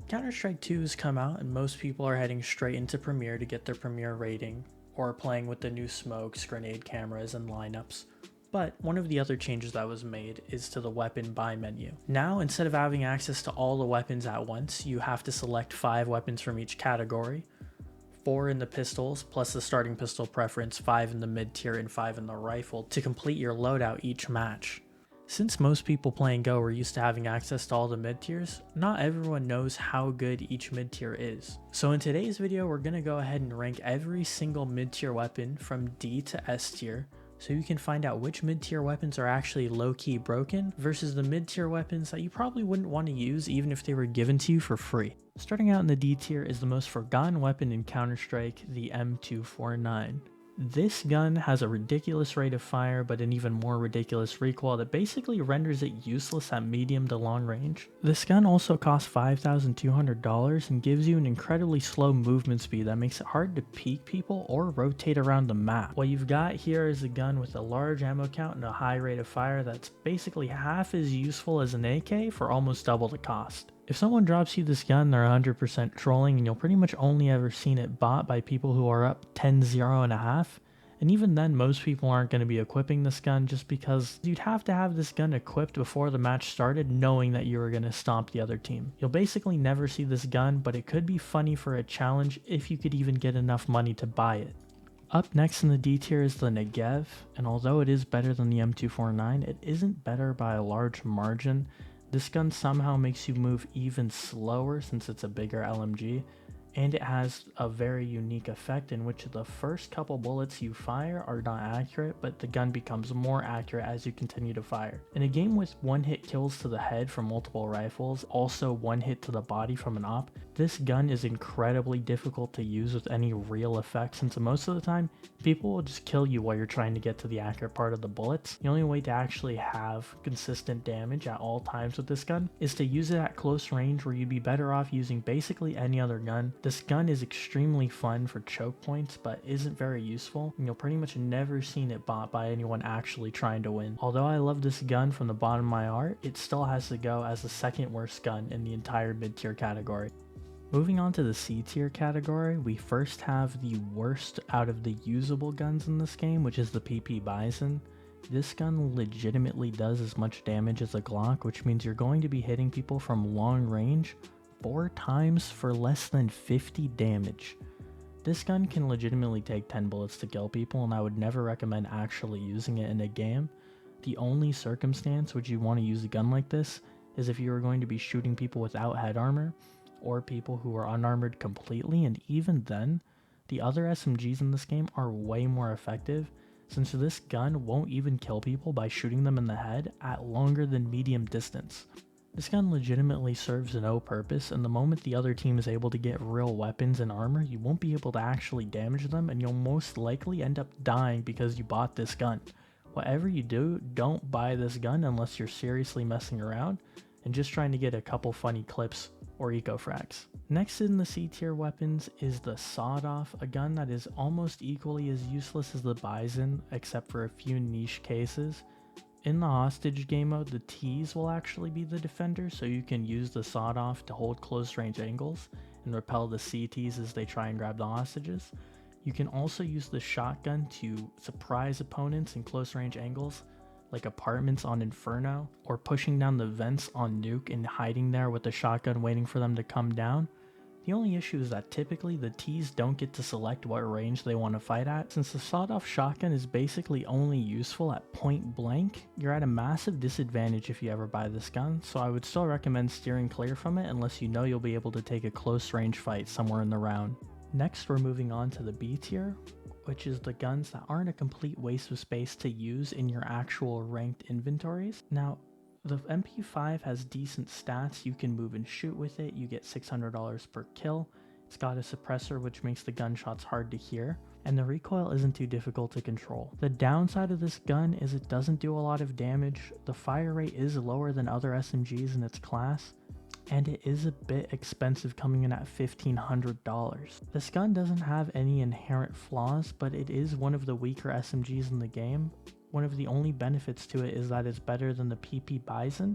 Counterstrike 2 has come out and most people are heading straight into Premiere to get their Premiere rating, or playing with the new smokes, grenade cameras, and lineups. But one of the other changes that was made is to the weapon buy menu. Now, instead of having access to all the weapons at once, you have to select 5 weapons from each category, 4 in the pistols, plus the starting pistol preference, 5 in the mid tier, and 5 in the rifle to complete your loadout each match. Since most people playing Go are used to having access to all the mid tiers, not everyone knows how good each mid tier is. So in today's video, we're going to go ahead and rank every single mid tier weapon from D to S tier, so you can find out which mid tier weapons are actually low-key broken versus the mid tier weapons that you probably wouldn't want to use even if they were given to you for free. Starting out in the D tier is the most forgotten weapon in Counter-Strike, the M249. This gun has a ridiculous rate of fire, but an even more ridiculous recoil that basically renders it useless at medium to long range. This gun also costs $5,200 and gives you an incredibly slow movement speed that makes it hard to peek people or rotate around the map. What you've got here is a gun with a large ammo count and a high rate of fire that's basically half as useful as an AK for almost double the cost. If someone drops you this gun, they're 100% trolling, and you'll pretty much only ever seen it bought by people who are up 10-0 and a half. And even then, most people aren't going to be equipping this gun just because you'd have to have this gun equipped before the match started knowing that you were going to stomp the other team. You'll basically never see this gun, but it could be funny for a challenge if you could even get enough money to buy it. Up next in the D tier is the NGEV, and although it is better than the M249, it isn't better by a large margin. This gun somehow makes you move even slower since it's a bigger LMG, and it has a very unique effect in which the first couple bullets you fire are not accurate, but the gun becomes more accurate as you continue to fire. In a game with one hit kills to the head from multiple rifles, also one hit to the body from an op, this gun is incredibly difficult to use with any real effect since most of the time, people will just kill you while you're trying to get to the accurate part of the bullets. The only way to actually have consistent damage at all times with this gun is to use it at close range, where you'd be better off using basically any other gun. This gun is extremely fun for choke points, but isn't very useful, and you'll pretty much never seen it bought by anyone actually trying to win. Although I love this gun from the bottom of my heart, it still has to go as the second worst gun in the entire mid-tier category. Moving on to the C tier category, we first have the worst out of the usable guns in this game, which is the PP Bison. This gun legitimately does as much damage as a Glock, which means you're going to be hitting people from long range 4 times for less than 50 damage. This gun can legitimately take 10 bullets to kill people, and I would never recommend actually using it in a game. The only circumstance which you want to use a gun like this is if you are going to be shooting people without head armor, or people who are unarmored completely, and even then, the other SMGs in this game are way more effective, since this gun won't even kill people by shooting them in the head at longer than medium distance. This gun legitimately serves no purpose, and the moment the other team is able to get real weapons and armor, you won't be able to actually damage them, and you'll most likely end up dying because you bought this gun. Whatever you do, don't buy this gun unless you're seriously messing around and just trying to get a couple funny clips or eco frags. Next in the C tier weapons is the Sawed-Off, a gun that is almost equally as useless as the Bison, except for a few niche cases. In the hostage game mode, the T's will actually be the defender, so you can use the Sawed-Off to hold close range angles and repel the CTs as they try and grab the hostages. You can also use the shotgun to surprise opponents in close range angles, like apartments on Inferno, or pushing down the vents on Nuke and hiding there with the shotgun waiting for them to come down. The only issue is that typically the T's don't get to select what range they want to fight at. Since the sawed-off shotgun is basically only useful at point blank, you're at a massive disadvantage if you ever buy this gun, so I would still recommend steering clear from it unless you know you'll be able to take a close range fight somewhere in the round. Next, we're moving on to the B tier, which is the guns that aren't a complete waste of space to use in your actual ranked inventories. Now, the MP5 has decent stats. You can move and shoot with it. You get $600 per kill. It's got a suppressor which makes the gunshots hard to hear, and the recoil isn't too difficult to control. The downside of this gun is it doesn't do a lot of damage. The fire rate is lower than other SMGs in its class, and it is a bit expensive, coming in at $1,500. This gun doesn't have any inherent flaws, but it is one of the weaker SMGs in the game. One of the only benefits to it is that it's better than the PP Bison,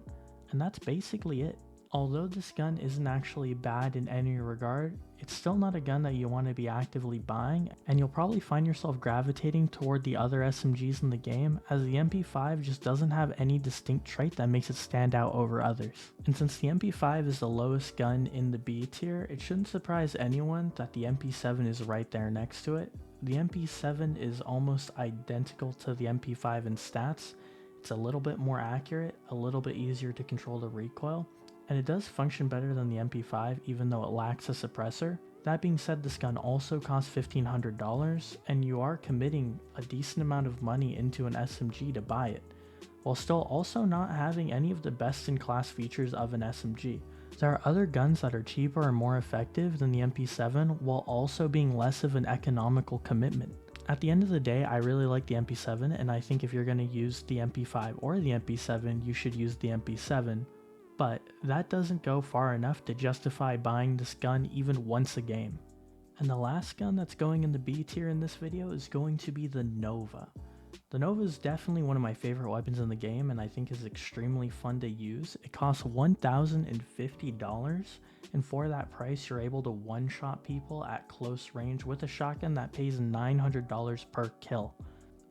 and that's basically it. Although this gun isn't actually bad in any regard, it's still not a gun that you want to be actively buying, and you'll probably find yourself gravitating toward the other SMGs in the game, as the MP5 just doesn't have any distinct trait that makes it stand out over others. And since the MP5 is the lowest gun in the B tier, it shouldn't surprise anyone that the MP7 is right there next to it. The MP7 is almost identical to the MP5 in stats. It's a little bit more accurate, a little bit easier to control the recoil, and it does function better than the MP5 even though it lacks a suppressor. That being said, this gun also costs $1,500, and you are committing a decent amount of money into an SMG to buy it, while still also not having any of the best in class features of an SMG. There are other guns that are cheaper and more effective than the MP7 while also being less of an economical commitment. At the end of the day, I really like the MP7, and I think if you're going to use the MP5 or the MP7, you should use the MP7. But that doesn't go far enough to justify buying this gun even once a game. And the last gun that's going in the B tier in this video is going to be the Nova. The Nova is definitely one of my favorite weapons in the game, and I think is extremely fun to use. It costs $1,050, and for that price you're able to one-shot people at close range with a shotgun that pays $900 per kill.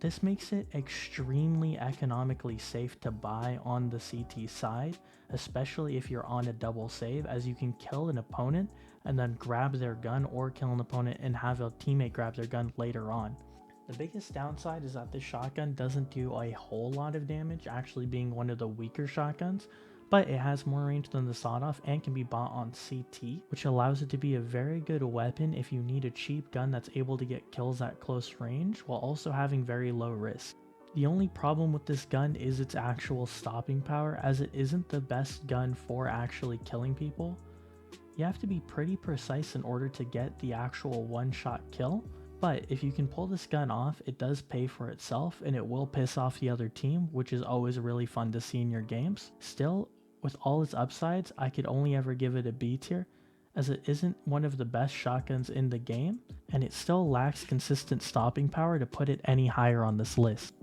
This makes it extremely economically safe to buy on the CT side, especially if you're on a double save, as you can kill an opponent and then grab their gun, or kill an opponent and have a teammate grab their gun later on. The biggest downside is that this shotgun doesn't do a whole lot of damage, actually being one of the weaker shotguns, but it has more range than the sawed-off and can be bought on CT, which allows it to be a very good weapon if you need a cheap gun that's able to get kills at close range while also having very low risk. The only problem with this gun is its actual stopping power, as it isn't the best gun for actually killing people. You have to be pretty precise in order to get the actual one-shot kill, but if you can pull this gun off, it does pay for itself and it will piss off the other team, which is always really fun to see in your games. Still, with all its upsides, I could only ever give it a B tier, as it isn't one of the best shotguns in the game, and it still lacks consistent stopping power to put it any higher on this list.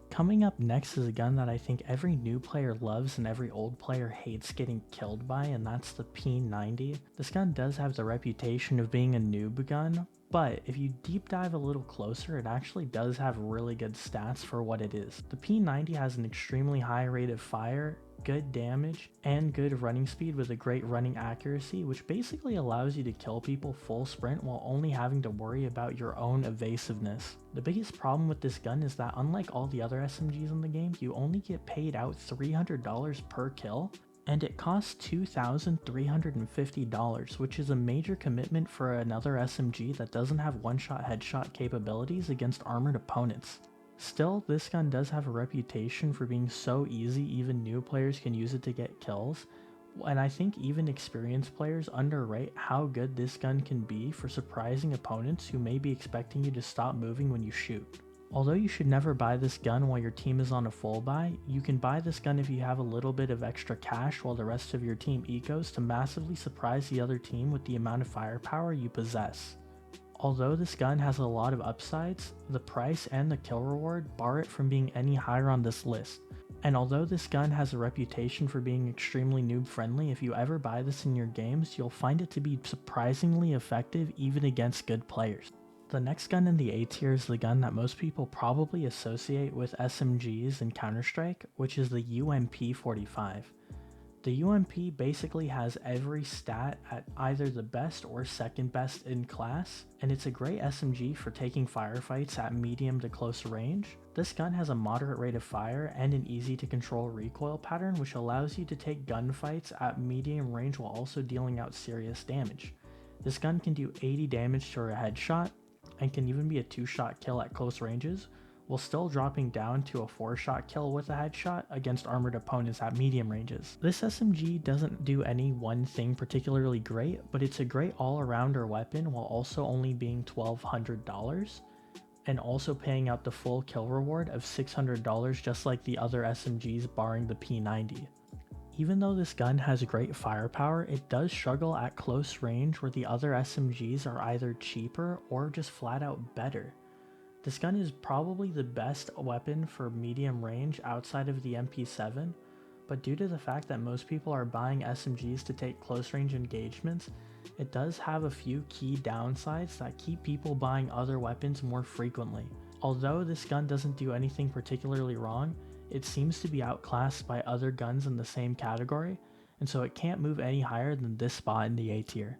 Coming up next is a gun that I think every new player loves and every old player hates getting killed by, and that's the P90. This gun does have the reputation of being a noob gun, but if you deep dive a little closer, it actually does have really good stats for what it is. The P90 has an extremely high rate of fire, good damage, and good running speed with a great running accuracy, which basically allows you to kill people full sprint while only having to worry about your own evasiveness. The biggest problem with this gun is that unlike all the other SMGs in the game, you only get paid out $300 per kill, and it costs $2,350, which is a major commitment for another SMG that doesn't have one-shot headshot capabilities against armored opponents. Still, this gun does have a reputation for being so easy even new players can use it to get kills, and I think even experienced players underrate how good this gun can be for surprising opponents who may be expecting you to stop moving when you shoot. Although you should never buy this gun while your team is on a full buy, you can buy this gun if you have a little bit of extra cash while the rest of your team ecos to massively surprise the other team with the amount of firepower you possess. Although this gun has a lot of upsides, the price and the kill reward bar it from being any higher on this list. And although this gun has a reputation for being extremely noob friendly, if you ever buy this in your games, you'll find it to be surprisingly effective even against good players. The next gun in the A tier is the gun that most people probably associate with SMGs in Counterstrike, which is the UMP-45. The UMP basically has every stat at either the best or second best in class, and it's a great SMG for taking firefights at medium to close range. This gun has a moderate rate of fire and an easy to control recoil pattern, which allows you to take gunfights at medium range while also dealing out serious damage. This gun can do 80 damage to a headshot, and can even be a 2-shot kill at close ranges, while still dropping down to a 4-shot kill with a headshot against armored opponents at medium ranges. This SMG doesn't do any one thing particularly great, but it's a great all-arounder weapon while also only being $1,200, and also paying out the full kill reward of $600 just like the other SMGs barring the P90. Even though this gun has great firepower, it does struggle at close range where the other SMGs are either cheaper or just flat out better. This gun is probably the best weapon for medium range outside of the MP7, but due to the fact that most people are buying SMGs to take close range engagements, it does have a few key downsides that keep people buying other weapons more frequently. Although this gun doesn't do anything particularly wrong, it seems to be outclassed by other guns in the same category, and so it can't move any higher than this spot in the A tier.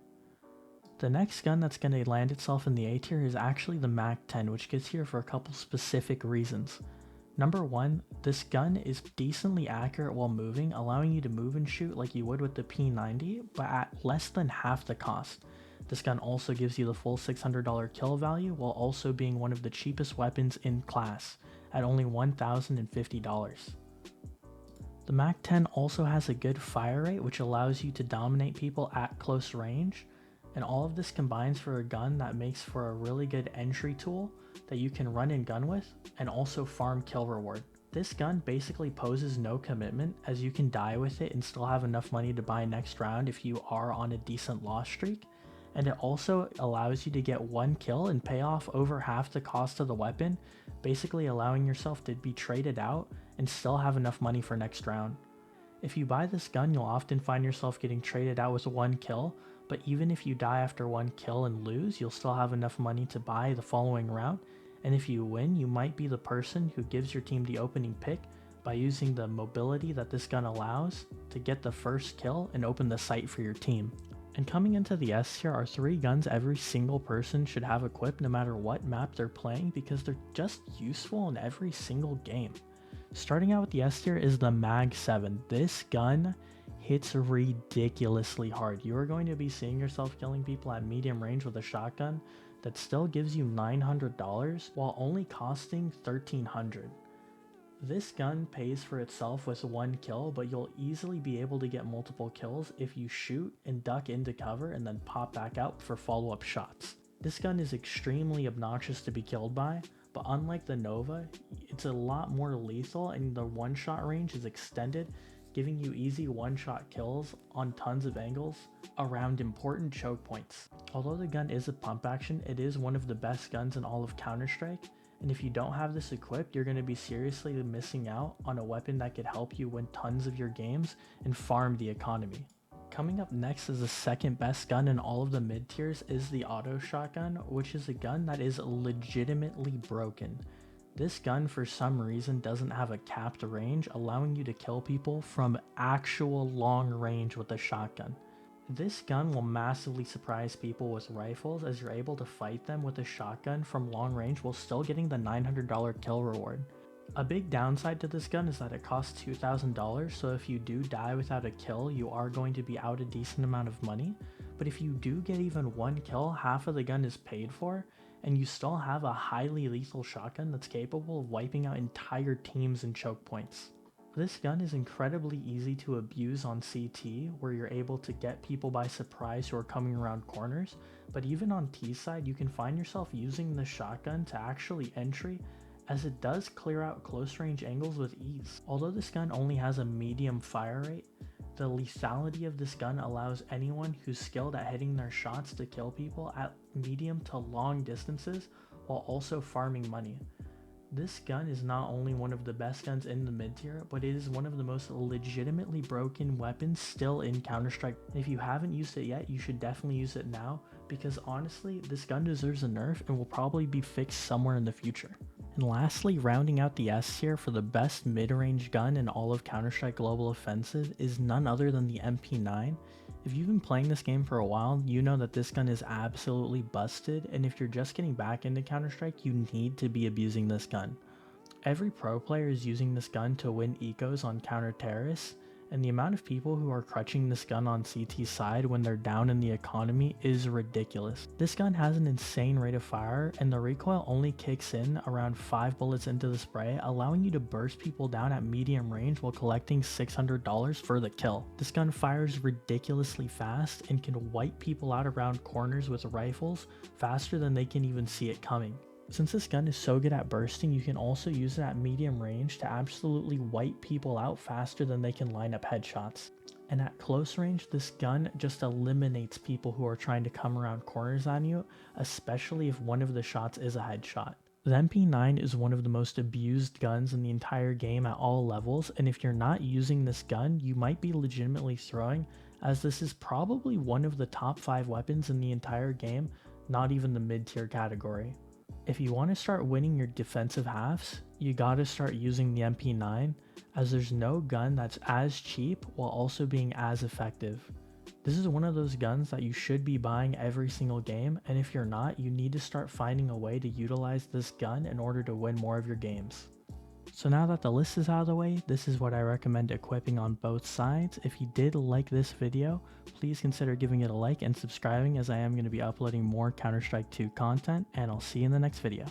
The next gun that's going to land itself in the A tier is actually the MAC-10, which gets here for a couple specific reasons. Number one, this gun is decently accurate while moving, allowing you to move and shoot like you would with the P90, but at less than half the cost. This gun also gives you the full $600 kill value while also being one of the cheapest weapons in class, at only $1,050. The MAC-10 also has a good fire rate, which allows you to dominate people at close range, and all of this combines for a gun that makes for a really good entry tool that you can run and gun with, and also farm kill reward. This gun basically poses no commitment, as you can die with it and still have enough money to buy next round if you are on a decent loss streak, and it also allows you to get one kill and pay off over half the cost of the weapon, basically allowing yourself to be traded out and still have enough money for next round. If you buy this gun, you'll often find yourself getting traded out with one kill, but even if you die after one kill and lose, you'll still have enough money to buy the following round, and if you win, you might be the person who gives your team the opening pick by using the mobility that this gun allows to get the first kill and open the sight for your team. And coming into the S tier are 3 guns every single person should have equipped no matter what map they're playing, because they're just useful in every single game. Starting out with the S tier is the Mag-7. This gun hits ridiculously hard. You are going to be seeing yourself killing people at medium range with a shotgun that still gives you $900 while only costing $1,300. This gun pays for itself with one kill, but you'll easily be able to get multiple kills if you shoot and duck into cover and then pop back out for follow-up shots. This gun is extremely obnoxious to be killed by, but unlike the Nova, it's a lot more lethal and the one-shot range is extended, giving you easy one-shot kills on tons of angles around important choke points. Although the gun is a pump action, it is one of the best guns in all of Counterstrike, and if you don't have this equipped, you're going to be seriously missing out on a weapon that could help you win tons of your games and farm the economy. Coming up next is the second best gun in all of the mid tiers is the auto shotgun, which is a gun that is legitimately broken. This gun for some reason doesn't have a capped range, allowing you to kill people from actual long range with a shotgun. This gun will massively surprise people with rifles, as you're able to fight them with a shotgun from long range while still getting the $900 kill reward. A big downside to this gun is that it costs $2,000, so if you do die without a kill, you are going to be out a decent amount of money, but if you do get even one kill, half of the gun is paid for, and you still have a highly lethal shotgun that's capable of wiping out entire teams and choke points. This gun is incredibly easy to abuse on CT, where you're able to get people by surprise who are coming around corners, but even on T side you can find yourself using the shotgun to actually entry, as it does clear out close range angles with ease. Although this gun only has a medium fire rate, the lethality of this gun allows anyone who's skilled at hitting their shots to kill people at medium to long distances while also farming money. This gun is not only one of the best guns in the mid tier, but it is one of the most legitimately broken weapons still in Counter-Strike. If you haven't used it yet, you should definitely use it now, because honestly, this gun deserves a nerf and will probably be fixed somewhere in the future. And lastly, rounding out the S tier for the best mid-range gun in all of Counter-Strike Global Offensive is none other than the MP9. If you've been playing this game for a while, you know that this gun is absolutely busted, and if you're just getting back into Counter-Strike, you need to be abusing this gun. Every pro player is using this gun to win ecos on counter-terrorists, and the amount of people who are crutching this gun on CT side when they're down in the economy is ridiculous. This gun has an insane rate of fire, and the recoil only kicks in around 5 bullets into the spray, allowing you to burst people down at medium range while collecting $600 for the kill. This gun fires ridiculously fast and can wipe people out around corners with rifles faster than they can even see it coming. Since this gun is so good at bursting, you can also use it at medium range to absolutely wipe people out faster than they can line up headshots. And at close range, this gun just eliminates people who are trying to come around corners on you, especially if one of the shots is a headshot. The MP9 is one of the most abused guns in the entire game at all levels, and if you're not using this gun, you might be legitimately throwing, as this is probably one of the top 5 weapons in the entire game, not even the mid-tier category. If you want to start winning your defensive halves, you gotta start using the MP9, as there's no gun that's as cheap while also being as effective. This is one of those guns that you should be buying every single game, and if you're not, you need to start finding a way to utilize this gun in order to win more of your games. So now that the list is out of the way, this is what I recommend equipping on both sides. If you did like this video, please consider giving it a like and subscribing, as I am going to be uploading more Counter-Strike 2 content, and I'll see you in the next video.